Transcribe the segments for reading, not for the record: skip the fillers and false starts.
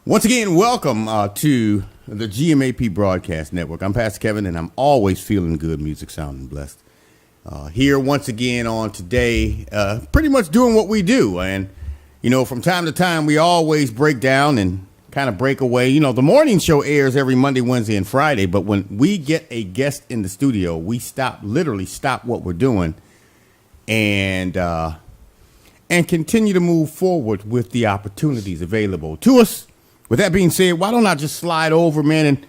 Once again, welcome to the GMAP Broadcast Network. I'm Pastor Kevin, and I'm always feeling good, music sounding blessed. Here once again on today, pretty much doing what we do. And, you know, from time to time, we always break down and kind of break away. You know, the morning show airs every Monday, Wednesday, and Friday. But when we get a guest in the studio, we literally stop what we're doing and continue to move forward with the opportunities available to us. With that being said, why don't I just slide over, man? And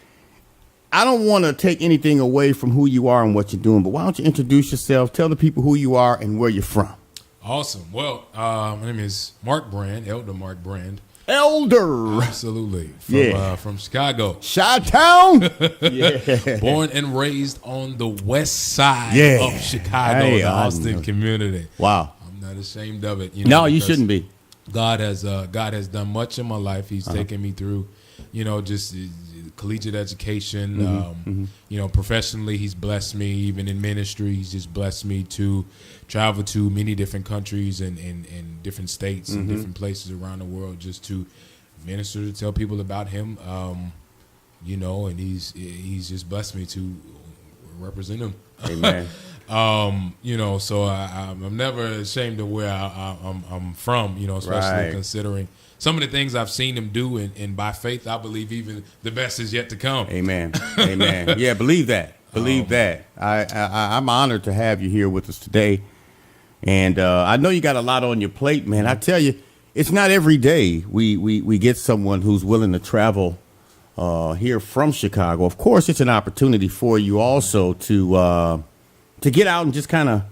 I don't want to take anything away from who you are and what you're doing, but why don't you introduce yourself, tell the people who you are and where you're from. Awesome. Well, my name is Mark Brand, Elder Mark Brand. Elder. Absolutely. From Chicago. Chi-Town. Yeah. Born and raised on the west side of Chicago, the Austin community. Wow. I'm not ashamed of it. No, you shouldn't be. God has done much in my life. He's taken me through, just collegiate education. Professionally, he's blessed me. Even in ministry, he's just blessed me to travel to many different countries and different states and different places around the world just to minister, to tell people about him. And he's just blessed me to represent him. Amen. So I'm never ashamed of where I'm from, especially considering some of the things I've seen him do, and by faith, I believe even the best is yet to come. Amen. Amen. Yeah, believe that. Believe that. I'm honored to have you here with us today. And I know you got a lot on your plate, man. I tell you, it's not every day we get someone who's willing to travel here from Chicago. Of course, it's an opportunity for you also to get out and just kind of,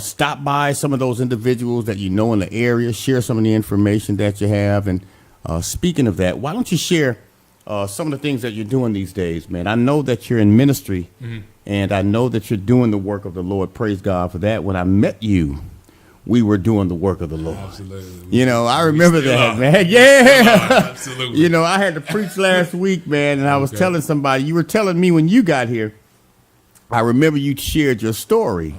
stop by some of those individuals that you know in the area, share some of the information that you have. And speaking of that, why don't you share some of the things that you're doing these days, man? I know that you're in ministry, and I know that you're doing the work of the Lord. Praise God for that. When I met you, we were doing the work of the Lord. Absolutely. I remember that, man. Yeah. Absolutely. I had to preach last week, man, and I was telling somebody, you were telling me when you got here, I remember you shared your story.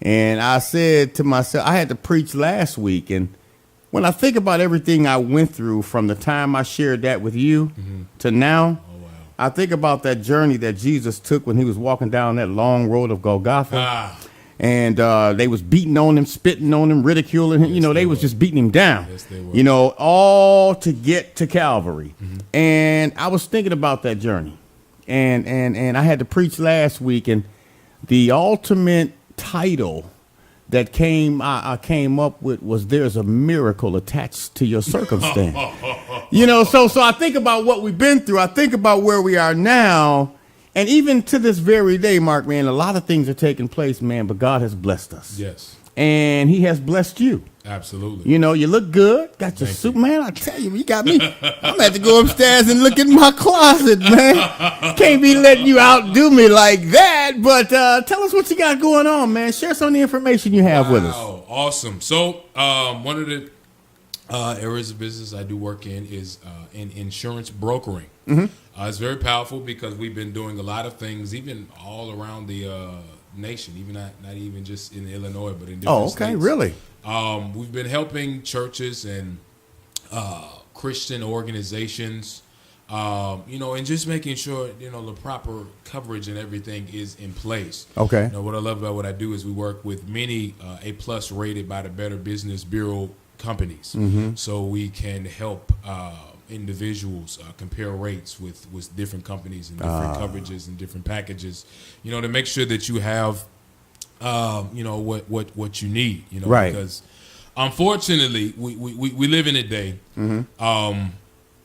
And I said to myself, I had to preach last week. And when I think about everything I went through from the time I shared that with you to now, I think about that journey that Jesus took when he was walking down that long road of Golgotha. And they was beating on him, spitting on him, ridiculing him. Yes, they was just beating him down, yes, they were. All to get to Calvary. And I was thinking about that journey. And I had to preach last week, and the ultimate title that I came up with was "There's a Miracle Attached to Your Circumstance." So I think about what we've been through. I think about where we are now, and even to this very day, Mark, man, a lot of things are taking place, man. But God has blessed us. Yes. And he has blessed you. Absolutely. You look good. Got your suit, man. I tell you, you got me. I'm gonna have to go upstairs and look in my closet, man. Can't be letting you outdo me like that. But tell us what you got going on, man. Share some of the information you have with us. Awesome. So one of the areas of business I do work in is in insurance brokering. It's very powerful because we've been doing a lot of things, even all around the nation, even not even just in Illinois, but in different states. Really? We've been helping churches and Christian organizations, and just making sure, the proper coverage and everything is in place. Okay. What I love about what I do is we work with many A+ rated by the Better Business Bureau companies. So we can help individuals compare rates with different companies and different coverages and different packages, to make sure that you have what you need, right. Because unfortunately we live in a day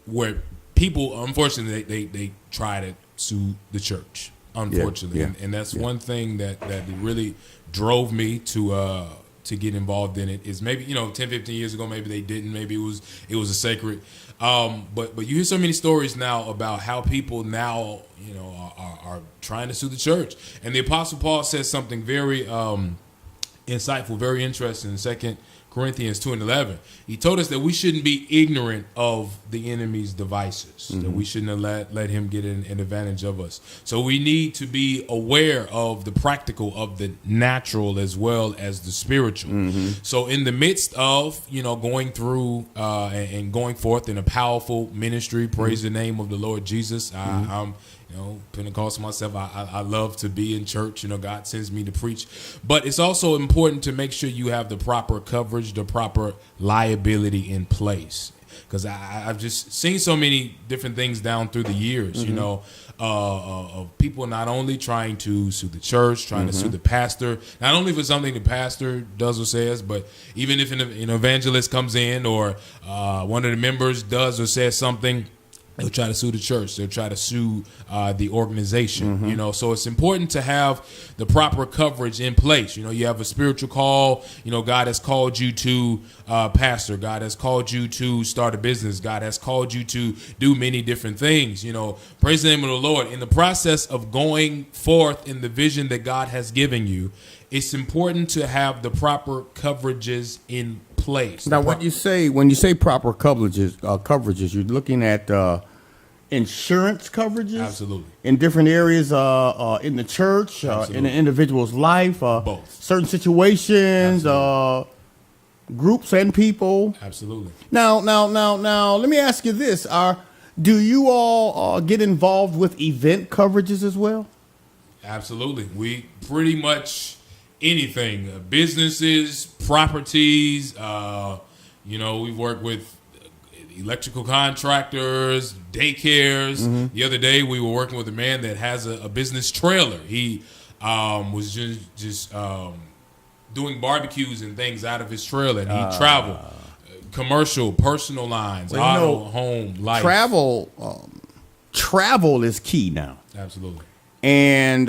where people, unfortunately, they try to sue the church, unfortunately. And that's one thing that really drove me to get involved in it. Is maybe 10, 15 years ago, maybe they didn't, maybe it was a sacred, but you hear so many stories now about how people now are trying to sue the church. And the Apostle Paul says something very insightful, very interesting in 2 Corinthians 2:11, he told us that we shouldn't be ignorant of the enemy's devices, that we shouldn't let him get an advantage of us. So we need to be aware of the practical, of the natural as well as the spiritual. So in the midst of, going through and going forth in a powerful ministry, praise the name of the Lord Jesus. I'm Pentecostal myself. I love to be in church. God sends me to preach. But it's also important to make sure you have the proper coverage, the proper liability in place. Because I've just seen so many different things down through the years, of people not only trying to sue the church, trying to sue the pastor, not only for something the pastor does or says, but even if an evangelist comes in or one of the members does or says something, they'll try to sue the church. They'll try to sue the organization, So it's important to have the proper coverage in place. You have a spiritual call. God has called you to pastor. God has called you to start a business. God has called you to do many different things. Praise the name of the Lord. In the process of going forth in the vision that God has given you, it's important to have the proper coverages in place. Now, when you say proper coverages, you're looking at insurance coverages, absolutely, in different areas, in the church, in an individual's life, both certain situations, groups and people. Absolutely. Now, let me ask you this: do you all get involved with event coverages as well? Absolutely. We pretty much anything, businesses, properties, we work with electrical contractors, daycares. The other day we were working with a man that has a business trailer. He was just doing barbecues and things out of his trailer, and he traveled commercial, personal lines, auto, home, life. Travel is key now. Absolutely. And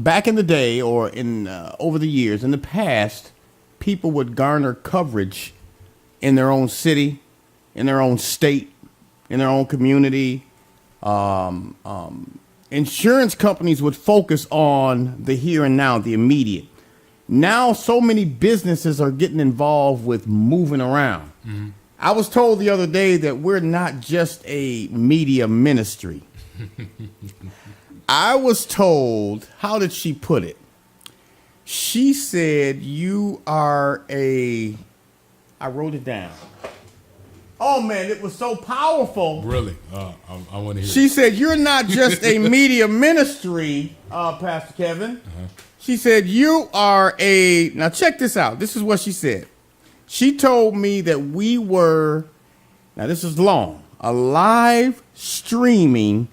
back in the day, or over the years, in the past, people would garner coverage in their own city, in their own state, in their own community. Insurance companies would focus on the here and now, the immediate. Now, so many businesses are getting involved with moving around. I was told the other day that we're not just a media ministry. I was told, how did she put it? She said, you are I wrote it down. Oh, man, it was so powerful. Really? I want to hear She said, you're not just a media ministry, Pastor Kevin. She said, you are now check this out. This is what she said. She told me that we were, now this is long, a live streaming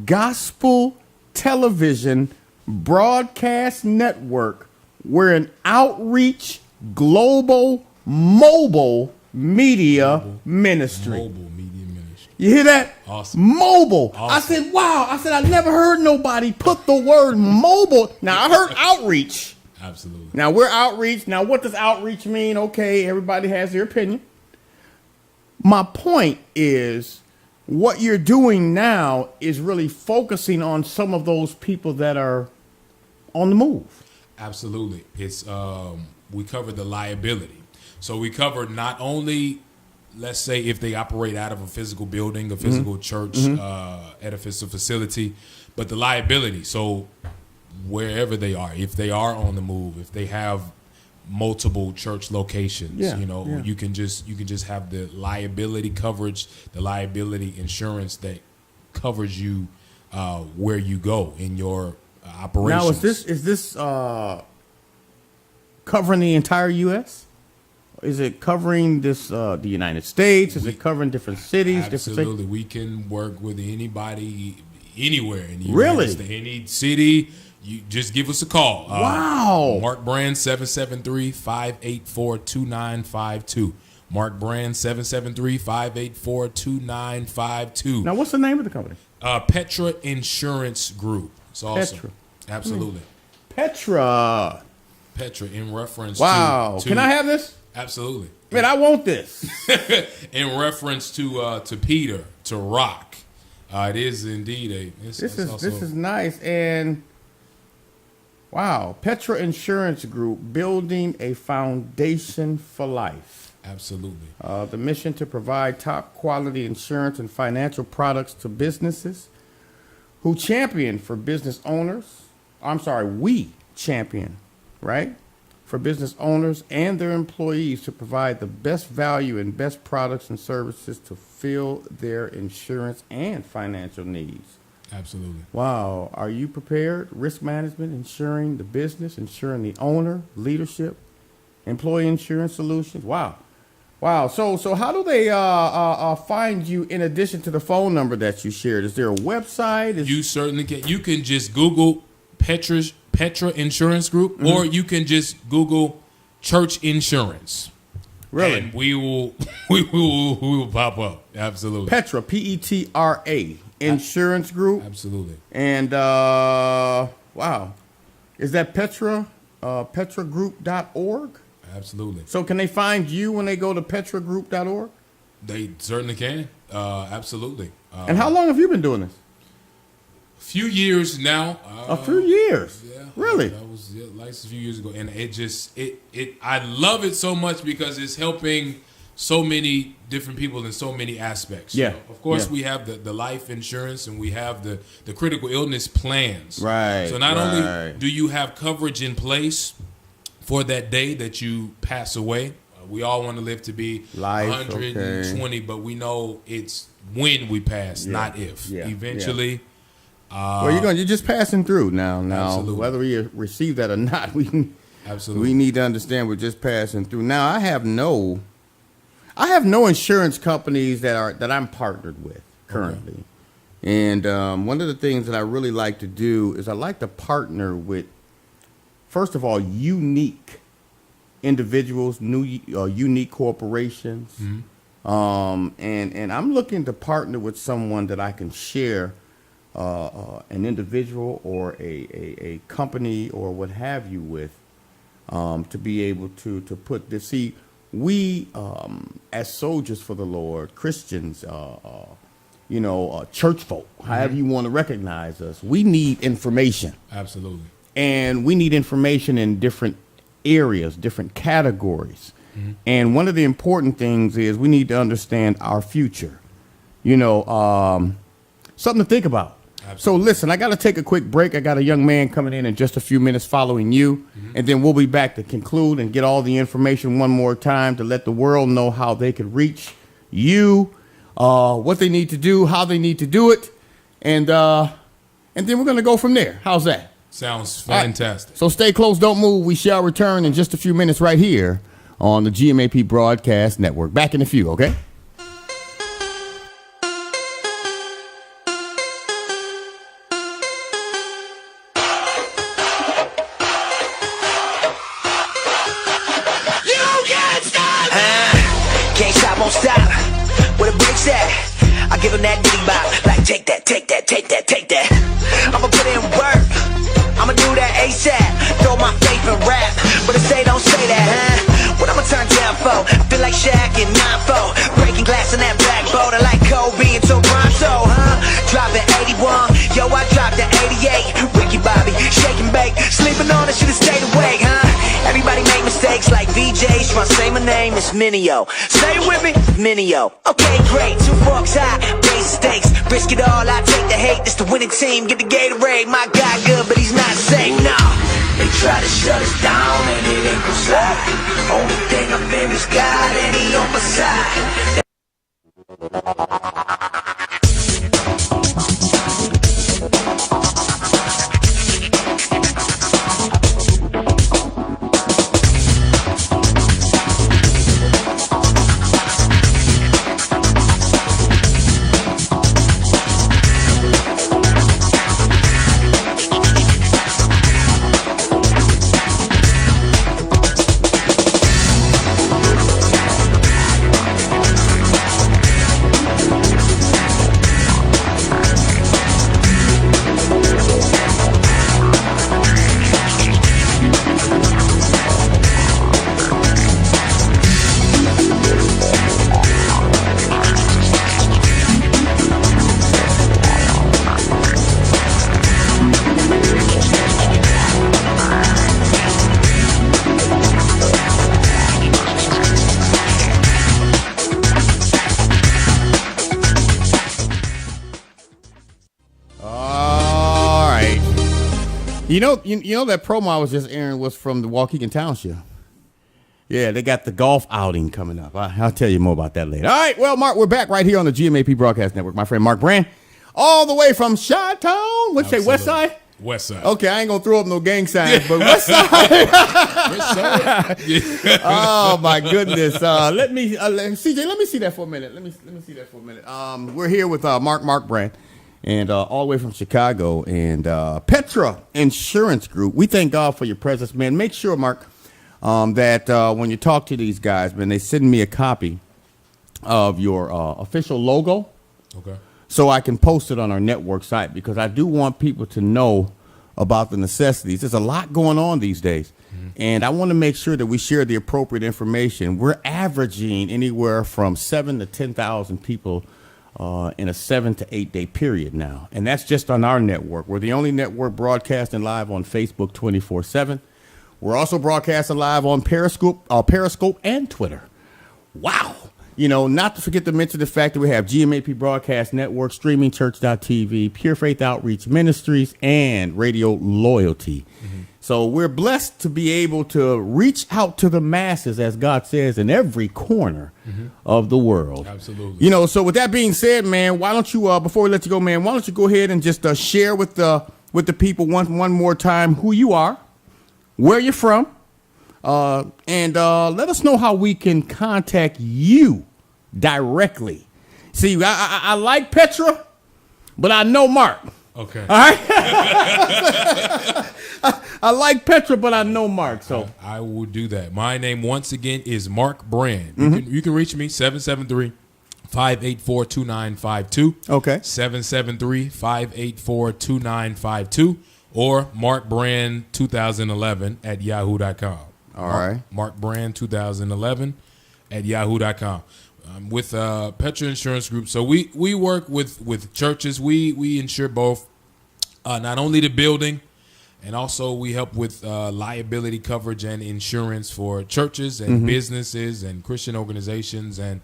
gospel television broadcast network. We're an outreach global mobile media ministry. Mobile media ministry. You hear that? Awesome. Mobile. Awesome. I said, wow. I said, I never heard nobody put the word mobile. Now, I heard outreach. Absolutely. Now, we're outreach. Now, what does outreach mean? Okay, everybody has their opinion. My point is, what you're doing now is really focusing on some of those people that are on the move. Absolutely. It's we cover the liability. So we cover not only, let's say, if they operate out of a physical building, a physical church, edifice, or facility, but the liability. So wherever they are, if they are on the move, if they have multiple church locations, you can just have the liability coverage, the liability insurance that covers you where you go in your operations. Now, is this covering the entire U.S.? Is it covering the United States? Is it covering different cities? Absolutely. We can work with anybody, anywhere in the Really? United States. Any city, you just give us a call. Wow. Mark Brand, 773-584-2952. Mark Brand, 773-584-2952. Now, what's the name of the company? Petra Insurance Group. It's awesome. Petra. Absolutely. Petra, in reference wow. to... Can I have this? Absolutely. Man, I want this. In reference to Peter, to rock. It is indeed This is nice. And Wow. Petra Insurance Group, building a foundation for life. Absolutely. The mission to provide top quality insurance and financial products to businesses who champion for business owners. We champion, right? For business owners and their employees to provide the best value and best products and services to fill their insurance and financial needs. Absolutely. Wow. Are you prepared? Risk management, insuring the business, insuring the owner, leadership, employee insurance solutions. Wow. Wow. So how do they find you in addition to the phone number that you shared? Is there a website? You certainly can. You can just Google Petra Insurance Group, or you can just Google Church Insurance. Really? And we will pop up. Absolutely. Petra, Petra, Insurance Group. Absolutely. And wow, is that petragroup.org? Absolutely. So can they find you when they go to petragroup.org? They certainly can. Absolutely. And how long have you been doing this? Few years now. A few years. Yeah. Really? I was licensed a few years ago, and I love it so much because it's helping so many different people in so many aspects. Yeah. You know, of course, Yeah. we have the life insurance and we have the critical illness plans. Right. So not only do you have coverage in place for that day that you pass away, we all want to live to be 120, but we know it's when we pass, not if. Yeah. Eventually. Well, you're just passing through now. Absolutely. Whether we receive that or not, we need to understand we're just passing through. Now, I have no insurance companies that I'm partnered with currently, and one of the things that I really like to do is I like to partner with, first of all, unique individuals, unique corporations, and I'm looking to partner with someone that I can share. An individual or a company or what have you with, to be able to put this. See, we as soldiers for the Lord, Christians, church folk, however you want to recognize us, we need information. Absolutely. And we need information in different areas, different categories. And one of the important things is we need to understand our future. Something to think about. Absolutely. So listen, I got to take a quick break. I got a young man coming in just a few minutes following you, and then we'll be back to conclude and get all the information one more time to let the world know how they could reach you, what they need to do, how they need to do it, and then we're going to go from there. How's that? Sounds fantastic. Right. So stay close, don't move. We shall return in just a few minutes right here on the GMAP Broadcast Network. Back in a few, okay? Won't stop. Where the bricks at? I give him that ditty bop. Like take that, take that, take that, take that. I'ma put in work. I'ma do that ASAP. Throw my faith in rap. But if they don't say that, huh? What I'ma turn down for? I feel like Shaq in 9-4. Breaking glass on that blackboard. I like Kobe and Toronto, huh? Dropping 81. Yo, I dropped the 88. Ricky Bobby, shake and bake. Sleeping on it, should've stayed awake, huh? Everybody make mistakes like VJs. Tryna say my name, it's Minio. Say it with me, Minio. Okay, great. 2 forks high, base stakes. Risk it all, I take the hate. This the winning team, get the Gatorade. My guy good, but he's not safe, no. They try to shut us down and it ain't gon' slide. Only thing I fear is God and he on my side. You know that promo I was just airing was from the Waukegan Township. Yeah, they got the golf outing coming up. I'll tell you more about that later. All right, well, Mark, we're back right here on the GMAP Broadcast Network. My friend Mark Brand, all the way from Chi-Town. What'd you say, West Side? West Side. Okay, I ain't gonna throw up no gang signs, but West Side. Oh my goodness. CJ, let me see that for a minute. Let me see that for a minute. We're here with Mark Brand. And all the way from Chicago and Petra Insurance Group. We thank God for your presence, man. Make sure, Mark, that when you talk to these guys, man, they send me a copy of your official logo. Okay. So I can post it on our network site because I do want people to know about the necessities. There's a lot going on these days. Mm-hmm. And I want to make sure that we share the appropriate information. We're averaging anywhere from 7,000 to 10,000 people in a 7 to 8 day period now. And that's just on our network. We're the only network broadcasting live on Facebook 24/7. We're also broadcasting live on Periscope and Twitter. Wow. You know, not to forget to mention the fact that we have GMAP Broadcast Network, Streaming Church.tv, Pure Faith Outreach Ministries, and Radio Loyalty. Mm-hmm. So we're blessed to be able to reach out to the masses, as God says, in every corner of the world. Absolutely. You know, so with that being said, man, why don't you, before we let you go, man, why don't you go ahead and just share with the people one more time who you are, where you're from, and let us know how we can contact you directly. See, I like Petra, but I know Mark. Okay. All right. I like Petra, but I know Mark. So I will do that. My name once again is Mark Brand. You can reach me 773-584-2952. Okay. 773-584-2952 or markbrand2011 at yahoo.com. All right. markbrand2011 at yahoo.com. With Petra Insurance Group. So we work with churches. We insure both not only the building, and also we help with liability coverage and insurance for churches and businesses and Christian organizations and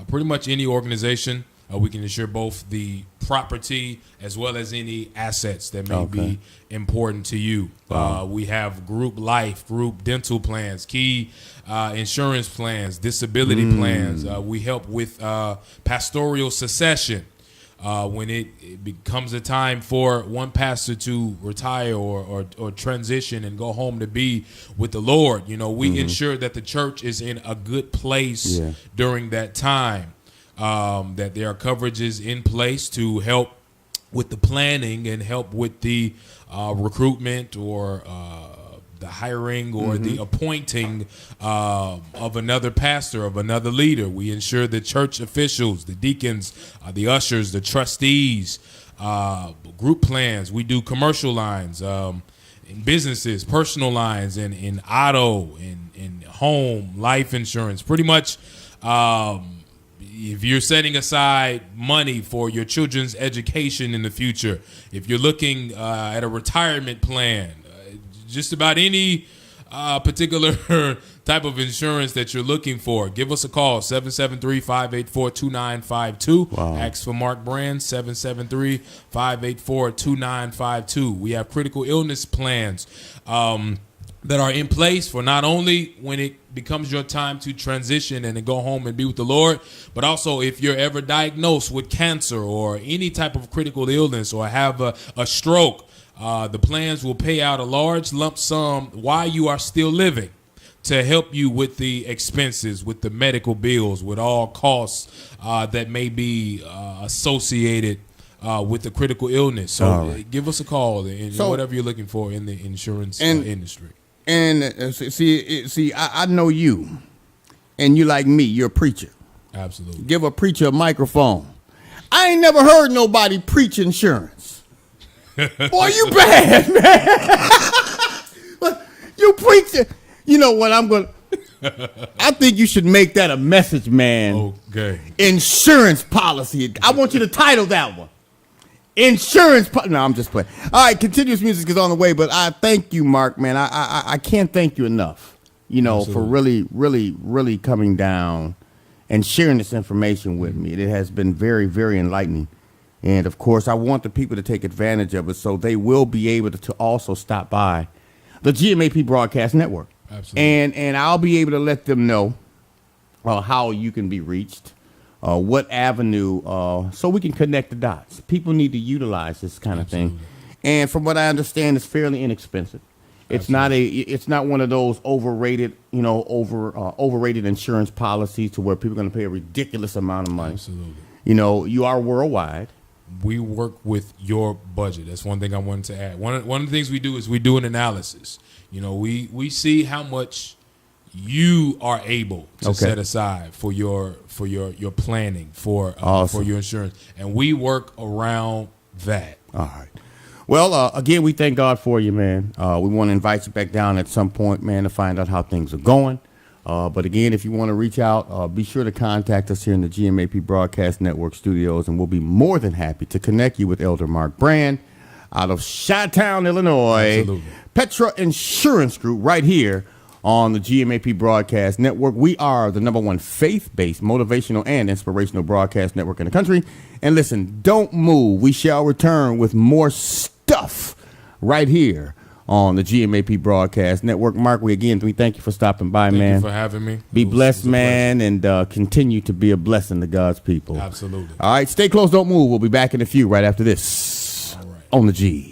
pretty much any organization. We can insure both the property as well as any assets that may be important to you. We have group life, group dental plans, key insurance plans, disability plans. We help with pastoral succession. When it becomes a time for one pastor to retire or transition and go home to be with the Lord, you know, we ensure that the church is in a good place during that time. That there are coverages in place to help with the planning and help with the recruitment or the hiring or the appointing of another pastor, of another leader. We ensure the church officials, the deacons, the ushers, the trustees, group plans. We do commercial lines in businesses, personal lines, and in auto, in home, life insurance. Pretty much if you're setting aside money for your children's education in the future, if you're looking at a retirement plan, just about any particular type of insurance that you're looking for, give us a call, 773-584-2952. Wow. Ask for Mark Brand, 773-584-2952. We have critical illness plans that are in place for not only when it becomes your time to transition and to go home and be with the Lord, but also if you're ever diagnosed with cancer or any type of critical illness or have a stroke, the plans will pay out a large lump sum while you are still living to help you with the expenses, with the medical bills, with all costs that may be associated with the critical illness. So give us a call and whatever you're looking for in the insurance industry. And see, I know you, and you like me. You're a preacher. Absolutely. Give a preacher a microphone. I ain't never heard nobody preach insurance. Boy, you bad, man. You preach it. You know what? I think you should make that a message, man. Okay. Insurance policy. I want you to title that one. No, I'm just playing. All right, continuous music is on the way, but I thank you, Mark, man. I can't thank you enough, you know, Absolutely. for really coming down and sharing this information with me. It has been very, very enlightening. And of course, I want the people to take advantage of it, so they will be able to also stop by the GMAP Broadcast Network. Absolutely. And I'll be able to let them know how you can be reached, what avenue, so we can connect the dots. People need to utilize this kind of thing. And from what I understand, it's fairly inexpensive. It's it's not one of those overrated, overrated insurance policies to where people are going to pay a ridiculous amount of money. Absolutely. You are worldwide. We work with your budget. That's one thing I wanted to add. One of the things we do is we do an analysis. We see how much you are able to set aside for your planning for your insurance, and we work around that. All right. Well, again, we thank God for you, man. We want to invite you back down at some point, man, to find out how things are going. But again, if you want to reach out, be sure to contact us here in the GMAP Broadcast Network studios, and we'll be more than happy to connect you with Elder Mark Brand out of Chi-Town, Illinois. Absolutely. Petra Insurance Group right here on the GMAP Broadcast Network. We are the #1 faith-based, motivational, and inspirational broadcast network in the country. And listen, don't move. We shall return with more stuff right here on the GMAP Broadcast Network. Mark, we thank you for stopping by, man. Thank you for having me. Be blessed, man, and continue to be a blessing to God's people. Absolutely. All right, stay close, don't move. We'll be back in a few right after this on the G.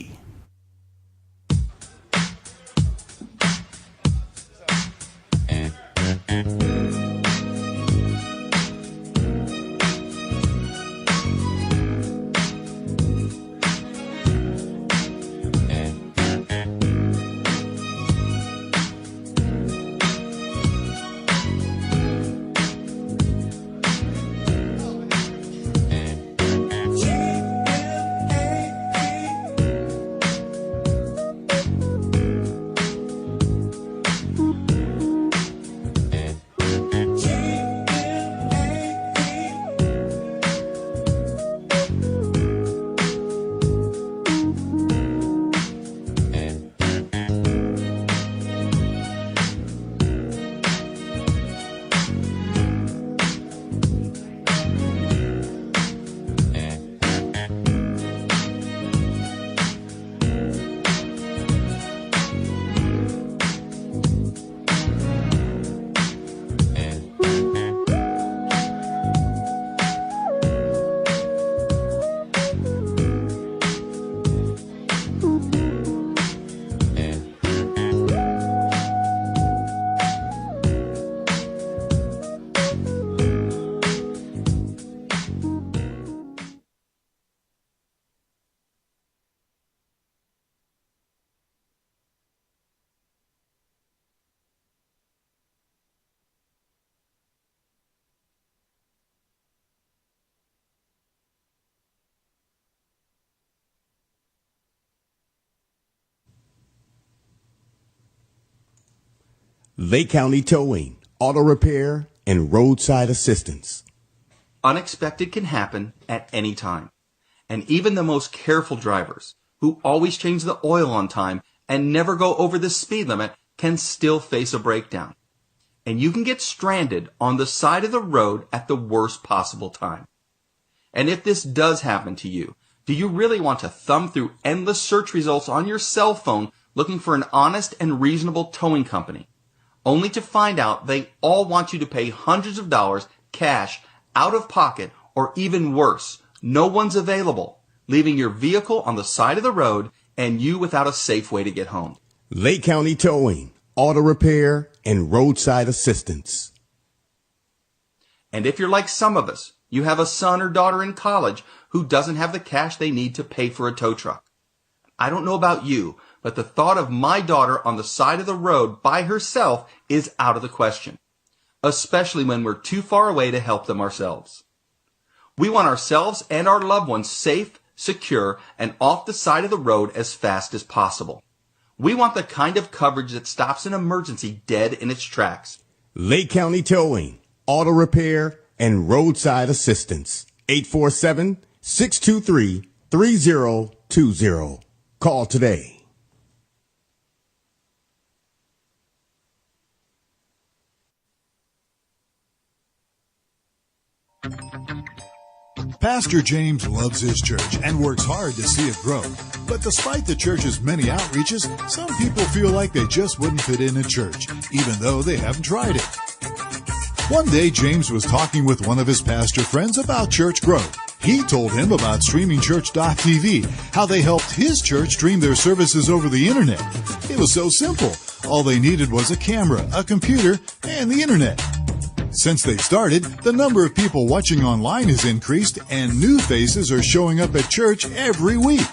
Lake County Towing, Auto Repair, and Roadside Assistance. Unexpected can happen at any time. And even the most careful drivers, who always change the oil on time and never go over the speed limit, can still face a breakdown. And you can get stranded on the side of the road at the worst possible time. And if this does happen to you, do you really want to thumb through endless search results on your cell phone looking for an honest and reasonable towing company, only to find out they all want you to pay hundreds of dollars cash out of pocket, or even worse, no one's available, leaving your vehicle on the side of the road and you without a safe way to get home? Lake County Towing, Auto Repair, and Roadside Assistance. And if you're like some of us, you have a son or daughter in college who doesn't have the cash they need to pay for a tow truck. I don't know about you, but the thought of my daughter on the side of the road by herself is out of the question, especially when we're too far away to help them ourselves. We want ourselves and our loved ones safe, secure, and off the side of the road as fast as possible. We want the kind of coverage that stops an emergency dead in its tracks. Lake County Towing, Auto Repair, and Roadside Assistance. 847-623-3020. Call today. Pastor James loves his church and works hard to see it grow. But despite the church's many outreaches, some people feel like they just wouldn't fit in a church, even though they haven't tried it. One day, James was talking with one of his pastor friends about church growth. He told him about streamingchurch.tv, how they helped his church stream their services over the internet. It was so simple. All they needed was a camera, a computer, and the internet. Since they started, the number of people watching online has increased, and new faces are showing up at church every week.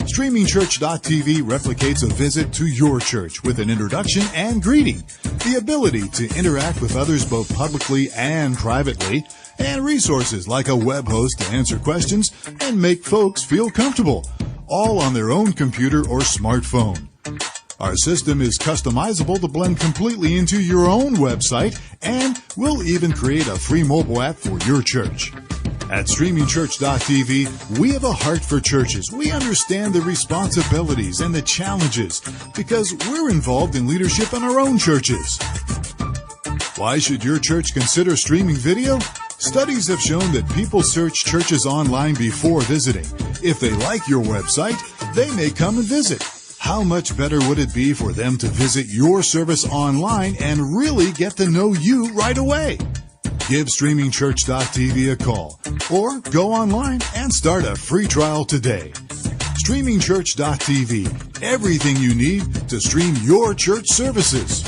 StreamingChurch.tv replicates a visit to your church with an introduction and greeting, the ability to interact with others both publicly and privately, and resources like a web host to answer questions and make folks feel comfortable, all on their own computer or smartphone. Our system is customizable to blend completely into your own website, and we'll even create a free mobile app for your church. At StreamingChurch.tv, we have a heart for churches. We understand the responsibilities and the challenges because we're involved in leadership in our own churches. Why should your church consider streaming video? Studies have shown that people search churches online before visiting. If they like your website, they may come and visit. How much better would it be for them to visit your service online and really get to know you right away? Give StreamingChurch.tv a call or go online and start a free trial today. StreamingChurch.tv, everything you need to stream your church services.